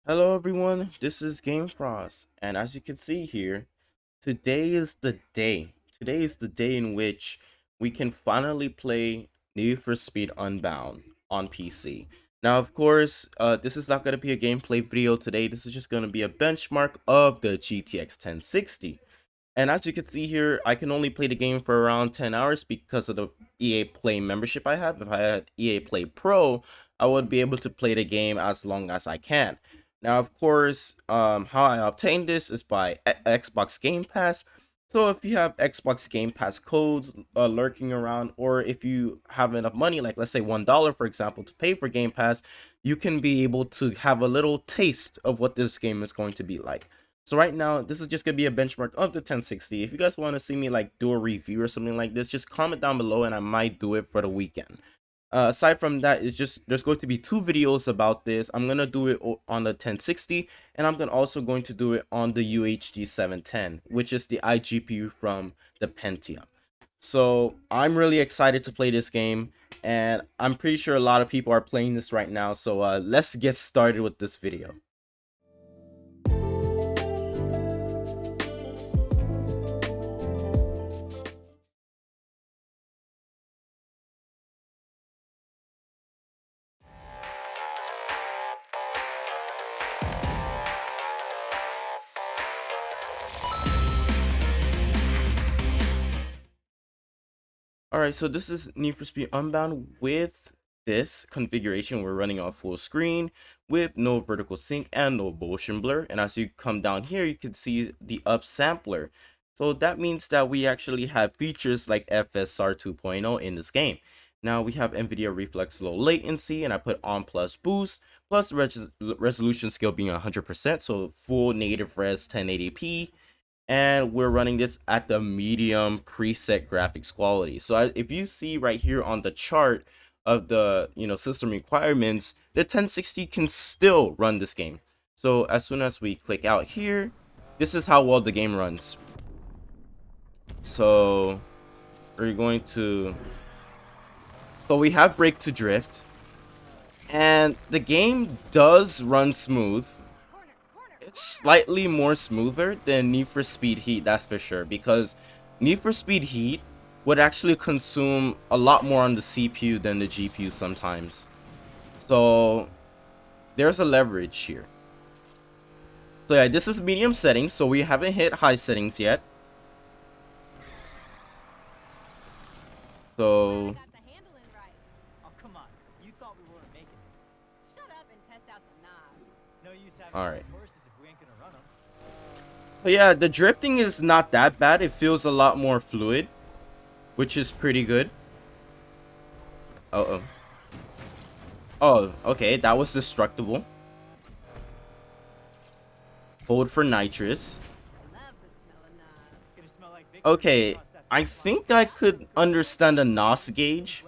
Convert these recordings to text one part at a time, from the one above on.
Hello everyone, this is GameFrost, and as you can see here, today is the day. Today is the day in which we can finally play Need for Speed Unbound on PC. Now, of course, this is not going to be a gameplay video today. This is just going to be a benchmark of the GTX 1060. And as you can see here, I can only play the game for around 10 hours because of the EA Play membership I have. If I had EA Play Pro, I would be able to play the game as long as I can. Now, of course, how I obtained this is by Xbox Game Pass. So if you have Xbox Game Pass codes lurking around, or if you have enough money, like let's say $1, for example, to pay for Game Pass, you can be able to have a little taste of what this game is going to be like. So right now, this is just gonna be a benchmark of the 1060. If you guys want to see me like do a review or something like this, just comment down below and I might do it for the weekend. Aside from that, it's just there's going to be two videos about this. I'm gonna do it on the 1060, and I'm also going to do it on the UHD 710, which is the iGPU from the Pentium. So I'm really excited to play this game, and I'm pretty sure a lot of people are playing this right now. So let's get started with this video. Alright, so this is Need for Speed Unbound with this configuration. We're running on full screen with no vertical sync and no motion blur. And as you come down here, you can see the upsampler. So that means that we actually have features like FSR 2.0 in this game. Now we have NVIDIA Reflex Low Latency, and I put on plus boost, plus resolution scale being 100%, so full native res 1080p, and we're running this at the medium preset graphics quality. So if you see right here on the chart of the system requirements, the 1060 can still run this game. So as soon as we click out here, this is how well the game runs. So we're going to we have brake to drift, and the game does run smooth. It's slightly more smoother than Need for Speed Heat, that's for sure, because Need for Speed Heat would actually consume a lot more on the CPU than the GPU sometimes. So there's a leverage here. So yeah, this is medium settings, so we haven't hit high settings yet. So all right. So yeah, the drifting is not that bad. It feels a lot more fluid, which is pretty good. Uh-oh. Oh, okay, that was destructible. Hold for nitrous. Okay, I think I could understand a NOS gauge.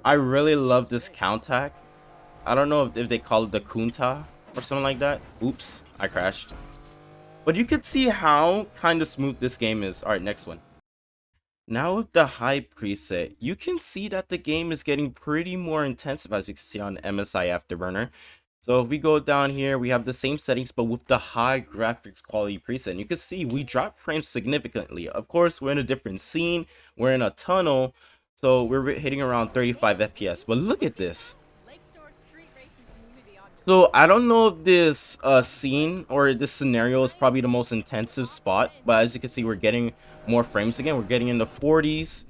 I really love this countach. I don't know if they call it the Kunta or something like that. Oops, I crashed. But you can see how kind of smooth this game is. Alright, next one. Now with the high preset, you can see that the game is getting pretty more intensive, as you can see on MSI Afterburner. So if we go down here, we have the same settings, but with the high graphics quality preset. And you can see we drop frames significantly. Of course, we're in a different scene. We're in a tunnel. So we're hitting around 35 FPS. But look at this. So I don't know if this scene or this scenario is probably the most intensive spot, but as you can see, we're getting more frames again. We're getting in the 40s.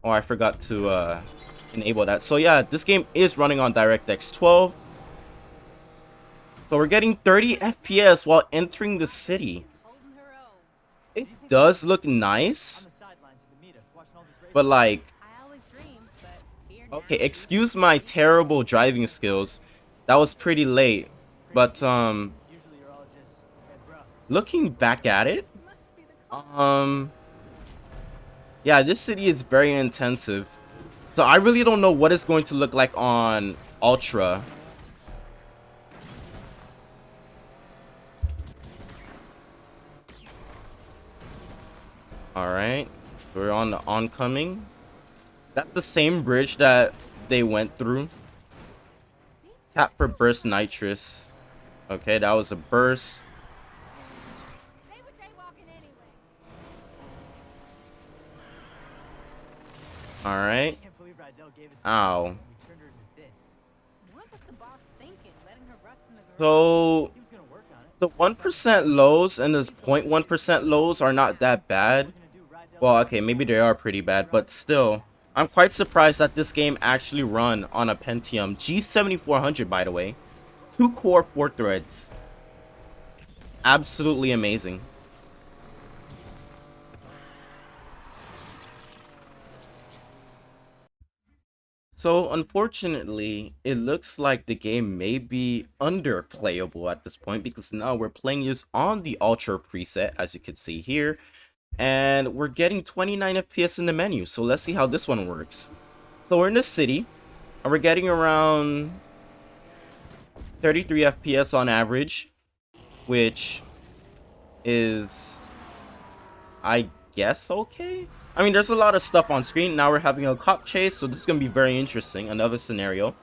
Oh, I forgot to enable that. So yeah, this game is running on DirectX 12. So we're getting 30 FPS while entering the city. It does look nice, but like, okay, excuse my terrible driving skills. That was pretty late, but looking back at it, yeah, this city is very intensive. So I really don't know what it's going to look like on Ultra. All right, we're on the oncoming. That's the same bridge that they went through. Tap for burst nitrous. Okay, that was a burst. All right. Ow. So the 1% lows and this 0.1% lows are not that bad. Well, okay, maybe they are pretty bad, but still, I'm quite surprised that this game actually run on a Pentium G7400, by the way. 2 core, 4 threads. Absolutely amazing. So, unfortunately, it looks like the game may be underplayable at this point because now we're playing this on the Ultra preset, as you can see here, and we're getting 29 FPS in the menu. So, let's see how this one works. So, we're in the city, and we're getting around 33 FPS on average, which is, I guess, okay. I mean, there's a lot of stuff on screen. Now we're having a cop chase, so this is going to be very interesting. Another scenario.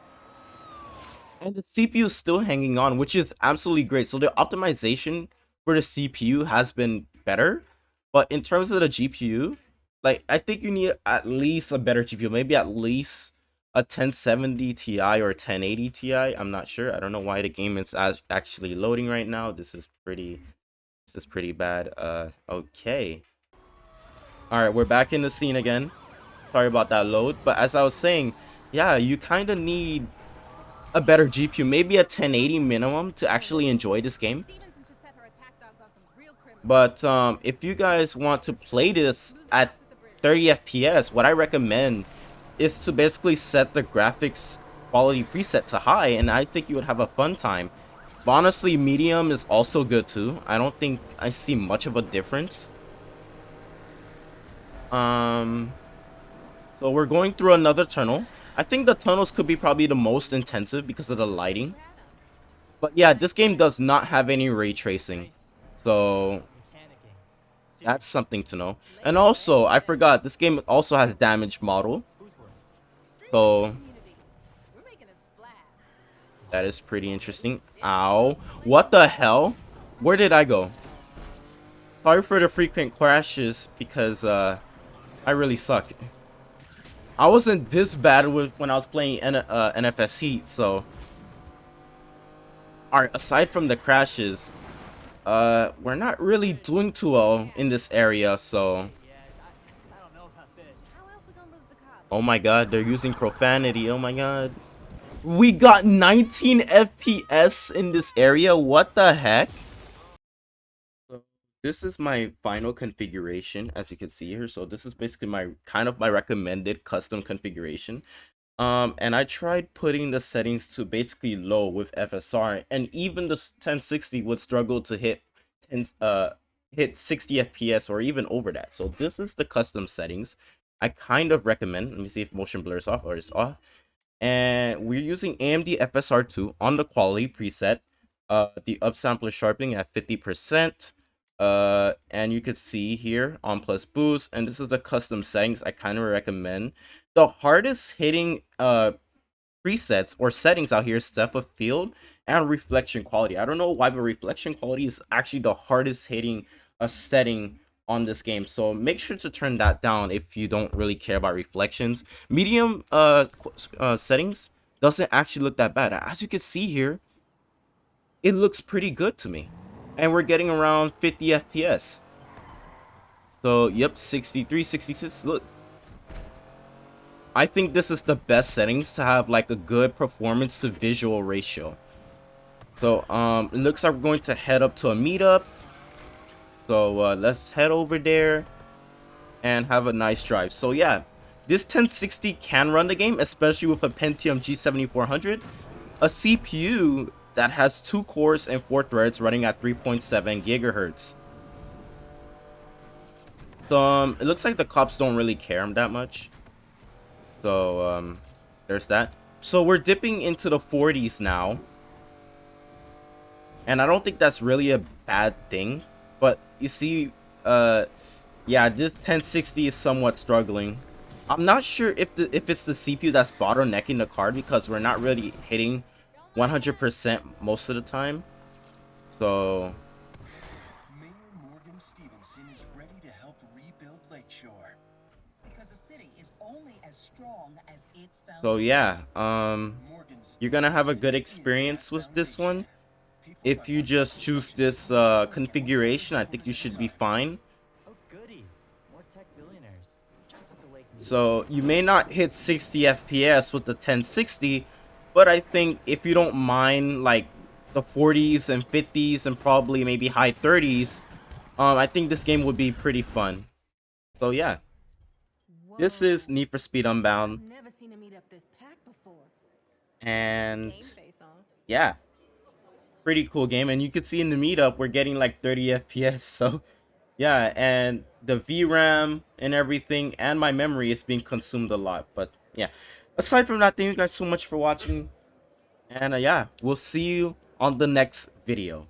And the CPU is still hanging on, which is absolutely great. So the optimization for the CPU has been better. But in terms of the GPU, like, I think you need at least a better GPU. Maybe at least a 1070 Ti or 1080 Ti. I'm not sure. I don't know why the game is actually loading right now. This is pretty bad. Okay. All right, we're back in the scene again. Sorry about that load, but as I was saying, yeah, you kind of need a better GPU, maybe a 1080 minimum to actually enjoy this game. But if you guys want to play this at 30 FPS, what I recommend is to basically set the graphics quality preset to high, and I think you would have a fun time. But honestly, medium is also good too. I don't think I see much of a difference. So we're going through another tunnel. I think the tunnels could be probably the most intensive because of the lighting. But yeah, this game does not have any ray tracing. So that's something to know. And also, I forgot, this game also has damage model. So that is pretty interesting. Ow. What the hell? Where did I go? Sorry for the frequent crashes because I really suck. I wasn't this bad when I was playing NFS Heat, so. Alright, aside from the crashes, we're not really doing too well in this area, so. Oh my god, they're using profanity. Oh my god. We got 19 FPS in this area. What the heck? So this is my final configuration, as you can see here. So this is basically my my recommended custom configuration. And I tried putting the settings to basically low with FSR, and even the 1060 would struggle to hit 60 FPS or even over that. So this is the custom settings I kind of recommend. Let me see if motion blur is off or is off. And we're using AMD FSR2 on the quality preset. The upsampler sharpening at 50%. And you could see here on plus boost, and this is the custom settings I kind of recommend. The hardest hitting presets or settings out here is depth of field and reflection quality. I don't know why, but reflection quality is actually the hardest hitting setting on this game, so make sure to turn that down if you don't really care about reflections. Medium settings doesn't actually look that bad. As you can see here, it looks pretty good to me, and we're getting around 50 FPS. So yep, 63, 66. Look, I think this is the best settings to have like a good performance to visual ratio. So it looks like we're going to head up to a meetup. So let's head over there and have a nice drive. So yeah, this 1060 can run the game, especially with a Pentium G7400, a CPU that has 2 cores and 4 threads running at 3.7 gigahertz. So it looks like the cops don't really care that much. So there's that. So we're dipping into the 40s now, and I don't think that's really a bad thing. But you see, yeah, this 1060 is somewhat struggling. I'm not sure if it's the CPU that's bottlenecking the card, because we're not really hitting 100% most of the time. So Mayor Morgan Stevenson is ready to help rebuild Lakeshore. Because a city is only as strong as its so foundation. yeah, Morgan you're gonna have a good Stevenson is experience that with this one. foundation. People If find you out just choose this configuration, I think you should be fine. Oh goody, more tech billionaires. Just what the lake needs. So you may not hit 60 FPS with the 1060, but I think if you don't mind like the 40s and 50s and probably maybe high 30s, I think this game would be pretty fun. So yeah, this is Need for Speed Unbound, Never seen a meetup this packed before. and Game face on. yeah, pretty cool game. And you can see in the meetup we're getting like 30 FPS. So yeah, and the VRAM and everything and my memory is being consumed a lot. But yeah, aside from that, thank you guys so much for watching, and yeah, we'll see you on the next video.